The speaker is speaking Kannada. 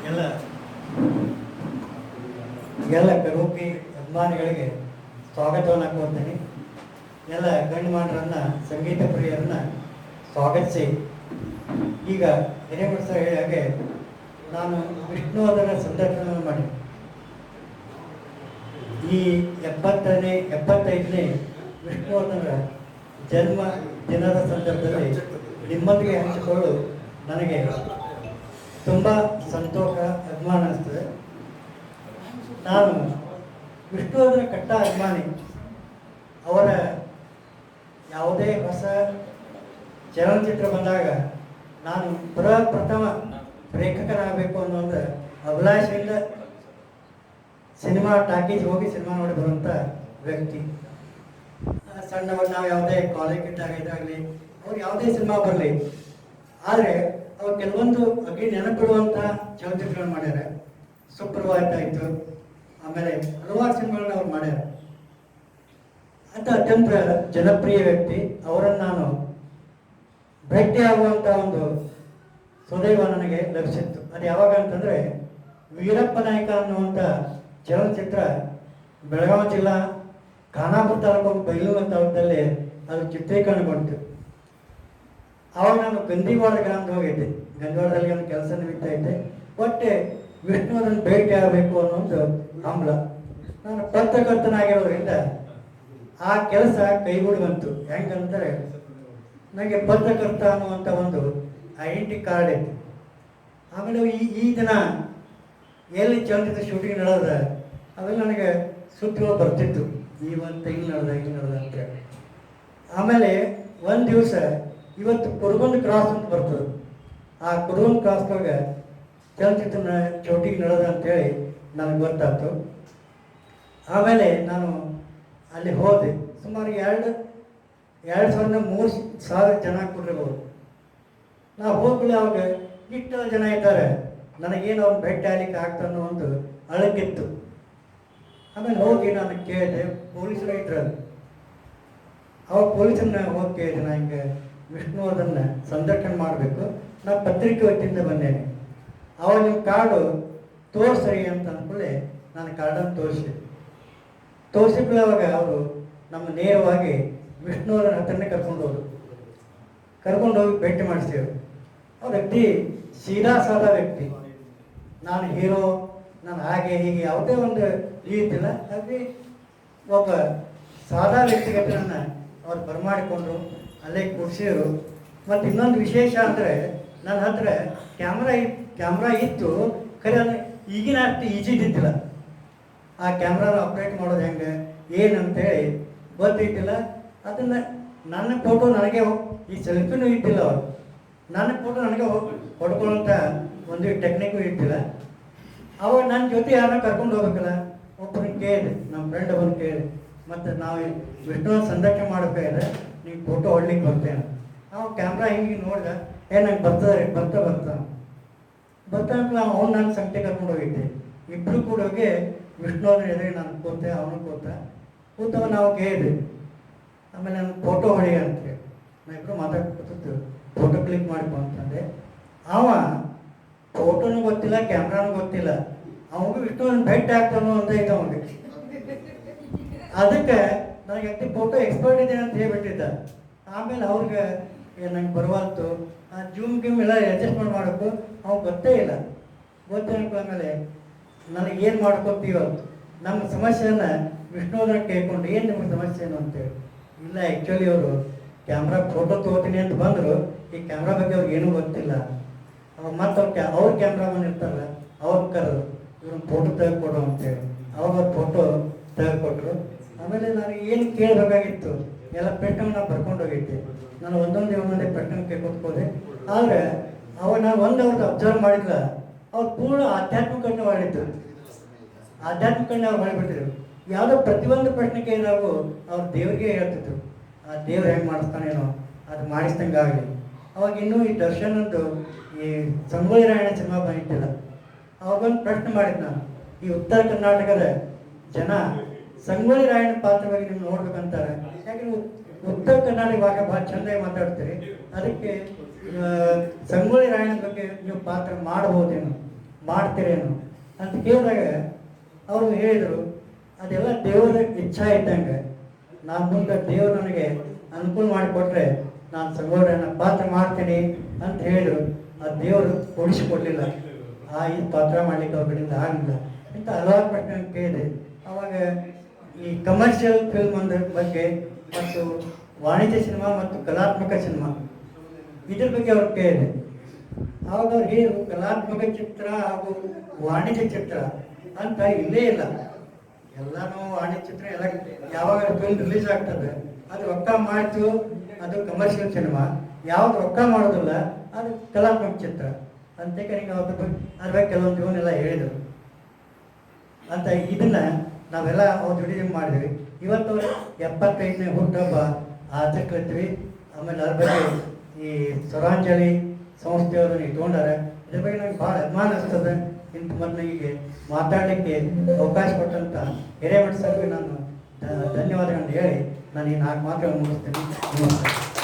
ಎಲ್ಲ ಎಲ್ಲ ಕರೋಕೆ ಅಭಿಮಾನಿಗಳಿಗೆ ಸ್ವಾಗತವನ್ನು ಕೋರ್ತೇನೆ. ಎಲ್ಲ ಗಣ್ಯಮಾನ್ಯರನ್ನ ಸಂಗೀತ ಪ್ರಿಯರನ್ನ ಸ್ವಾಗತಿಸಿ, ಈಗ ಹಿರೇಮಠ ಸರ್ ಹೇಳಿ ಹಾಗೆ ನಾನು ವಿಷ್ಣುವರ್ಧನ ಸಂದರ್ಶನವನ್ನು ಮಾಡಿ ಈ 75ನೇ ವಿಷ್ಣುವರ್ಧನರ ಜನ್ಮ ದಿನದ ಸಂದರ್ಭದಲ್ಲಿ ನಿಮ್ಮೊಂದಿಗೆ ಹಂಚಿಕೊಳ್ಳಲು ನನಗೆ ತುಂಬ ಸಂತೋಷ, ಅಭಿಮಾನ ಅನಿಸ್ತದೆ. ನಾನು ವಿಷ್ಣುವರ್ಧನ ಕಟ್ಟ ಅಭಿಮಾನಿ. ಅವರ ಯಾವುದೇ ಹೊಸ ಚಲನಚಿತ್ರ ಬಂದಾಗ ನಾನು ಪ್ರಥಮ ಪ್ರೇಕ್ಷಕನಾಗಬೇಕು ಅನ್ನೋ ಒಂದು ಅಭಿಲಾಷೆಯಿಂದ ಸಿನಿಮಾ ಟಾಕೀಸ್ ಹೋಗಿ ಸಿನಿಮಾ ನೋಡಿ ಬರುವಂಥ ವ್ಯಕ್ತಿ. ಸಣ್ಣವರು ನಾವು ಯಾವುದೇ ಕಾಲೇಜ್ ಇದ್ದಾಗ ಇದಾಗಲಿ ಅವ್ರು ಯಾವುದೇ ಸಿನಿಮಾ ಬರಲಿ, ಆದರೆ ಅವ್ರು ಕೆಲವೊಂದು ಅಗಿ ನೆನಪಿಡುವಂಥ ಚಲನಚಿತ್ರಗಳನ್ನು ಮಾಡ್ಯಾರ. ಸುಪ್ರಭಾತ ಆಯಿತು, ಆಮೇಲೆ ಹಲವಾರು ಸಿನಿಮಾಗಳನ್ನ ಅವ್ರು ಮಾಡ್ಯಾರ. ಅಂತ ಅತ್ಯಂತ ಜನಪ್ರಿಯ ವ್ಯಕ್ತಿ. ಅವರನ್ನು ನಾನು ಭೇಟಿಯಾಗುವಂಥ ಒಂದು ಸುದೈವ ನನಗೆ ಲಭಿಸಿತ್ತು. ಅದು ಯಾವಾಗ ಅಂತಂದರೆ ವೀರಪ್ಪ ನಾಯಕ ಅನ್ನುವಂಥ ಚಲನಚಿತ್ರ ಬೆಳಗಾವಿ ಜಿಲ್ಲಾ ಖಾನಾಪುರ ತಾಲೂಕು ಬೈಲೂರು ತಾಲೂಕಲ್ಲಿ ಅದು ಚಿತ್ರೀಕರಣಗೊಂಡಿತು. ಆವಾಗ ನಾನು ಗಂದಿವಾಡ ಗ್ರಾಮದ ಹೋಗಿದ್ದೆ. ಗಂದಿವಾಡದಲ್ಲಿ ಒಂದು ಕೆಲಸ ನಿಮಿತ್ತ ಇದ್ದೆ. ಒಟ್ಟೆ ವಿಷ್ಣುವರ್ಧನ ಭೇಟಿ ಆಗಬೇಕು ಅನ್ನೋ ಒಂದು ಹಂಬಲ. ನಾನು ಪತ್ರಕರ್ತನಾಗಿರೋದ್ರಿಂದ ಆ ಕೆಲಸ ಕೈಗೂಡಿ ಬಂತು. ಹೆಂಗಂದರೆ ನನಗೆ ಪತ್ರಕರ್ತ ಅನ್ನುವಂಥ ಒಂದು ಐಡೆಂಟಿ ಕಾರ್ಡ್ ಇತ್ತು. ಆಮೇಲೆ ಈ ದಿನ ಎಲ್ಲಿ ಚಲನಚಿತ್ರ ಶೂಟಿಂಗ್ ನಡೆದ ಅವೆಲ್ಲ ನನಗೆ ಸುದ್ದಿಗಳು ಬರ್ತಿತ್ತು. ಈ ಒಂದು ಹಿಂಗೆ ನಡೆದ ಅಂತೇಳಿ. ಆಮೇಲೆ ಒಂದು ದಿವಸ ಇವತ್ತು ಕುರುಬಂದ ಕ್ರಾಸ್ ಅಂತ ಬರ್ತದೆ. ಆ ಕುರುಬಂದ ಕ್ರಾಸ್ದಾಗ ಚಲನಚಿತ್ರ ಶೂಟಿಂಗ್ ನಡೆದ ಅಂತೇಳಿ ನನಗೆ ಗೊತ್ತಾಯ್ತು. ಆಮೇಲೆ ನಾನು ಅಲ್ಲಿ ಹೋದೆ. ಸುಮಾರು 2,000-3,000 ಜನ ಕೊಟ್ಟಿರ್ಬೋದು. ನಾವು ಹೋಗ್ಲಿ ಅವಾಗ ಇಷ್ಟೆಲ್ಲ ಜನ ಇದ್ದಾರೆ, ನನಗೇನು ಅವ್ರು ಭೇಟಿ ಆಗ್ಲಿಕ್ಕೆ ಆಗ್ತಾನೋ ಒಂದು ಅಳಕಿತ್ತು. ಆಮೇಲೆ ಹೋಗಿ ನಾನು ಕೇಳಿದೆ, ಪೊಲೀಸರು ಇದ್ರಲ್ಲಿ. ಅವಾಗ ಪೊಲೀಸರನ್ನ ಹೋಗಿ ಕೇಳಿದೆ, ನಾನು ಹಿಂಗೆ ವಿಷ್ಣುವರ್ಧನ ಸಂದರ್ಶನ ಮಾಡಬೇಕು, ನಾನು ಪತ್ರಿಕೆ ವತಿಯಿಂದ ಬಂದೇನೆ, ಅವಾಗ ನಿಮ್ಮ ಕಾರ್ಡು ತೋರಿಸ್ರಿ ಅಂತ ಅಂದ್ಕೊಳ್ಳಿ. ನಾನು ಕಾರ್ಡನ್ನು ತೋರಿಸಿದ್ಮೇಲೆ ಅವಾಗ ಅವರು ನಮ್ಮ ನೇರವಾಗಿ ವಿಷ್ಣುವರ್ಧನ ಹತ್ರನೇ ಕರ್ಕೊಂಡೋಗಿ ಭೇಟಿ ಮಾಡಿಸ್ತೇವೆ. ಅವ್ರ ವ್ಯಕ್ತಿ ಸೀದಾ ಸಾದಾ ವ್ಯಕ್ತಿ. ನಾನು ಹೀರೋ, ನಾನು ಹಾಗೆ ಹೀಗೆ ಯಾವುದೇ ಒಂದು ರೀತಿಲ್ಲ. ಹಾಗೆ ಒಬ್ಬ ಸಾದಾ ವ್ಯಕ್ತಿಗತನನ್ನು ಅವ್ರು ಬರಮಾಡಿಕೊಂಡ್ರು, ಅಲ್ಲೇ ಕೂಡಿಸಿದ್ರು. ಮತ್ತು ಇನ್ನೊಂದು ವಿಶೇಷ ಅಂದರೆ ನನ್ನ ಹತ್ರ ಕ್ಯಾಮ್ರಾ ಇತ್ತು, ಖರೆ ಅದು ಈಗಿನ ಅಷ್ಟು ಈಜಿ ಇದ್ದಿದ್ದಿಲ್ಲ. ಆ ಕ್ಯಾಮ್ರಾನ ಆಪ್ರೇಟ್ ಮಾಡೋದು ಹೆಂಗೆ ಏನಂತೇಳಿ ಗೊತ್ತಿದ್ದಿಲ್ಲ. ಅದನ್ನು ನನ್ನ ಫೋಟೋ ನನಗೆ ಈ ಸೆಲ್ಫಿನೂ ಇದ್ದಿಲ್ಲ. ಅವರು ನನ್ನ ಫೋಟೋ ನನಗೆ ಹೊಡ್ಕೊಳ್ಳೋಂಥ ಒಂದು ಟೆಕ್ನಿಕ್ಕು ಇದ್ದಿಲ್ಲ. ಅವಾಗ ನನ್ನ ಜೊತೆ ಯಾರನ್ನ ಕರ್ಕೊಂಡು ಹೋಗ್ಬೇಕಲ್ಲ, ಒಬ್ಬರನ್ನ ಕೇಳಿದೆ, ನಮ್ಮ ಫ್ರೆಂಡ್ ಒಬ್ಬರನ್ನ ಕೇಳಿದೆ, ಮತ್ತು ನಾವು ವಿಷ್ಣುವನ್ನ ಸಂದರ್ಶನ ಮಾಡಬೇಕಾದ್ರೆ ನೀವು ಫೋಟೋ ಹೊಡ್ಲಿಕ್ಕೆ ಬರ್ತೇನೆ. ನಾವು ಕ್ಯಾಮ್ರಾ ಹಿಂಗೆ ನೋಡಿದೆ, ನಂಗೆ ಬರ್ತಾ ಅವ್ನು ನಾನು ಸಂತೆ ಕರ್ಕೊಂಡು ಹೋಗಿದ್ದೆ. ಇಬ್ಬರು ಕೂಡ ಹೋಗಿ ವಿಷ್ಣುವರ್ಧನ ಎದುರಿಗೆ ನಾನು ಕೂತೆ, ಅವನು ಕೂತವ ನಾವು ಕೇಳಿದೆ. ಆಮೇಲೆ ನಾನು ಫೋಟೋ ಹೊಡಿ ಅಂತೇಳಿ ನಾ ಇಬ್ಬರು ಮಾತಾಡ್ಕೊತಿದ್ದು, ಫೋಟೋ ಕ್ಲಿಕ್ ಮಾಡಿಕೊ ಅಂತಂದೆ. ಅವ ಫೋಟೋನೂ ಗೊತ್ತಿಲ್ಲ, ಕ್ಯಾಮ್ರಾನೂ ಗೊತ್ತಿಲ್ಲ, ಅವಾಗ ವಿಷ್ಣುವರ್ಧನ ಭೇಟಿ ಆಗ್ತಾನೋ ಅಂತ ಇದ್ದ ಅವನಿಗೆ. ಅದಕ್ಕೆ ನನಗೆ ಫೋಟೋ ಎಕ್ಸ್ಪರ್ಟ್ ಇದೆ ಅಂತ ಹೇಳ್ಬಿಟ್ಟಿದ್ದ. ಆಮೇಲೆ ಅವ್ರಿಗೆ ನಂಗೆ ಬರುವಲ್ತು, ಆ ಜೂಮ್ ಎಲ್ಲ ಅಡ್ಜಸ್ಟ್ಮೆಂಟ್ ಮಾಡೋಕ್ಕೂ ಅವ್ನು ಗೊತ್ತೇ ಇಲ್ಲ. ಆಮೇಲೆ ನನಗೇನು ಮಾಡ್ಕೊತೀವೋ ನಮ್ಮ ಸಮಸ್ಯೆಯನ್ನು ವಿಷ್ಣುವರ್ಧನ ಕೇಳ್ಕೊಂಡು, ಏನು ನಿಮಗೆ ಸಮಸ್ಯೆ ಏನು ಅಂತೇಳಿ. ಇಲ್ಲ, ಆ್ಯಕ್ಚುಲಿ ಅವರು ಕ್ಯಾಮ್ರಾ ಫೋಟೋ ತೊಗೋತೀನಿ ಅಂತ ಬಂದರು, ಈ ಕ್ಯಾಮ್ರಾ ಬಗ್ಗೆ ಅವ್ರಿಗೆ ಏನೂ ಗೊತ್ತಿಲ್ಲ. ಅವಾಗ ಮತ್ತು ಅವ್ರ ಕ್ಯಾಮ್ರಾಮನ್ ಇರ್ತಾರಲ್ಲ, ಅವ್ರು ಕರೆದು ಇವ್ರನ್ನ ಫೋಟೋ ತೆಗೆದುಕೊಡು ಅಂತೇಳಿ ಅವಾಗ ಅವ್ರು ಫೋಟೋ ತೆಗೆದುಕೊಟ್ರು. ಆಮೇಲೆ ನಾನು ಏನು ಕೇಳಬೇಕಾಗಿತ್ತು ಎಲ್ಲ ಪ್ರಶ್ನೆ ನಾನು ಬರ್ಕೊಂಡು ಹೋಗಿದ್ದೆ. ನಾನು ಒಂದೊಂದೇ ಪ್ರಶ್ನೆ ಕೇಳ್ಕೊತ್ಕೋದೆ. ಆದರೆ ಅವಾಗ ನಾನು ಅವ್ರದ್ದು ಅಬ್ಸರ್ವ್ ಮಾಡಿಲ್ಲ, ಅವ್ರು ಪೂರ್ಣ ಆಧ್ಯಾತ್ಮಿಕತೆ ಮಾಡಿದ್ರು. ಆಧ್ಯಾತ್ಮಿಕತೆ ಅವ್ರು ಮಾಡಿಬಿಟ್ಟಿದ್ರು. ಯಾವುದೋ ಪ್ರತಿಯೊಂದು ಪ್ರಶ್ನೆ ಕೇಳಿದಾಗೂ ಅವ್ರು ದೇವ್ರಿಗೆ ಹೇಳ್ತಿದ್ರು, ಆ ದೇವ್ರು ಹೆಂಗೆ ಮಾಡಿಸ್ತಾನೇನೋ ಅದು ಮಾಡಿಸ್ದಂಗೆ ಆಗಲಿ. ಅವಾಗ ಇನ್ನೂ ಈ ದರ್ಶನದ್ದು ಈ ಸಂಗೊಳ್ಳಿ ರಾಯಣ್ಣ ಸಿನಿಮಾ ಬಂದಿದ್ದಿಲ್ಲ. ಅವಾಗೊಂದು ಪ್ರಶ್ನೆ ಮಾಡಿದ್ದು ನಾನು, ಈ ಉತ್ತರ ಕರ್ನಾಟಕದ ಜನ ಸಂಗೊಳ್ಳಿ ರಾಯಣ್ಣ ಪಾತ್ರವಾಗಿ ನೀವು ನೋಡ್ಬೇಕಂತಾರೆ, ಯಾಕೆ ನೀವು ಉತ್ತರ ಕರ್ನಾಟಕ ಭಾಷೆ ಭಾಳ ಚೆಂದಾಗಿ ಮಾತಾಡ್ತೀರಿ, ಅದಕ್ಕೆ ಸಂಗೊಳ್ಳಿ ರಾಯಣ್ಣ ಬಗ್ಗೆ ನೀವು ಪಾತ್ರ ಮಾಡ್ಬೋದೇನು, ಮಾಡ್ತೀರೇನು ಅಂತ ಕೇಳಿದಾಗ ಅವರು ಹೇಳಿದರು, ಅದೆಲ್ಲ ದೇವರ ಇಚ್ಛಾ ಇದ್ದಂಗೆ. ನಾನು ಮುಂದೆ ದೇವರು ನನಗೆ ಅನುಕೂಲ ಮಾಡಿಕೊಟ್ರೆ ನಾನು ಸಂಗೊಳ್ಳಿ ರಾಯಣ್ಣ ಪಾತ್ರ ಮಾಡ್ತೀನಿ ಅಂತ ಹೇಳಿದರು. ಆ ದೇವರು ಕೊಡಿಸಿಕೊಡ್ಲಿಲ್ಲ. ಈ ಪಾತ್ರ ಮಾಡಲಿಕ್ಕೆ ಅವ್ರ ಕಡೆಯಿಂದ ಆಗಲಿಲ್ಲ. ಇಂಥ ಹಲವಾರು ಪ್ರಶ್ನೆ ಕೇಳಿದೆ. ಆವಾಗ ಈ ಕಮರ್ಷಿಯಲ್ ಫಿಲ್ಮ್ ಅಂದ್ರ ಬಗ್ಗೆ ಮತ್ತು ವಾಣಿಜ್ಯ ಸಿನಿಮಾ ಮತ್ತು ಕಲಾತ್ಮಕ ಸಿನಿಮಾ ಇದ್ರ ಬಗ್ಗೆ ಅವ್ರು ಕೇಳಿದೆ. ಆವಾಗ ಅವ್ರು ಹೇಳಿದ್ರು, ಕಲಾತ್ಮಕ ಚಿತ್ರ ಹಾಗೂ ವಾಣಿಜ್ಯ ಚಿತ್ರ ಅಂತ ಇಲ್ಲೇ ಇಲ್ಲ. ಎಲ್ಲಾನು ವಾಣಿಜ್ಯ ಚಿತ್ರ ಎಲ್ಲ ಯಾವಾಗ ಫಿಲ್ಮ್ ರಿಲೀಸ್ ಆಗ್ತದೆ ಅದು ರೊಕ್ಕ ಮಾಡ್ತು, ಅದು ಕಮರ್ಷಿಯಲ್ ಸಿನಿಮಾ. ಯಾವ್ದು ರೊಕ್ಕ ಮಾಡೋದಿಲ್ಲ ಅದು ಕಲಾತ್ಮಕ ಚಿತ್ರ ಅಂತ ನಿಂಗೆ ಅದ್ರ ಬಗ್ಗೆ ಕೆಲವೊಂದು ಇವನ್ನೆಲ್ಲ ಹೇಳಿದರು ಅಂತ. ಇದನ್ನ ನಾವೆಲ್ಲ ಅವ್ರ ಜೊತೆ ಮಾಡಿದ್ವಿ. ಇವತ್ತು 75ನೇ ಹುಟ್ಟುಹಬ್ಬ ಆಚರಿಸ್ತೀವಿ. ಆಮೇಲೆ ಅದ್ರ ಬಗ್ಗೆ ಈ ಸ್ವರಾಂಜಲಿ ಸಂಸ್ಥೆಯವರು ಇಟ್ಕೊಂಡಾರೆ. ಇದ್ರ ಬಗ್ಗೆ ನನಗೆ ಭಾಳ ಅಭಿಮಾನ ಅನಿಸ್ತದೆ. ಇಂಥ ಮೊದಲಿಗೆ ಮಾತಾಡಲಿಕ್ಕೆ ಅವಕಾಶ ಕೊಟ್ಟಂತ ಹಿರೇಮಠ ಸರ್ಗೆ ನಾನು ಧನ್ಯವಾದಗಳನ್ನು ಹೇಳಿ ನಾನು ಈ 4 ಮಾತುಗಳನ್ನು ಮುಗಿಸ್ತೀನಿ. ನಮಸ್ಕಾರ.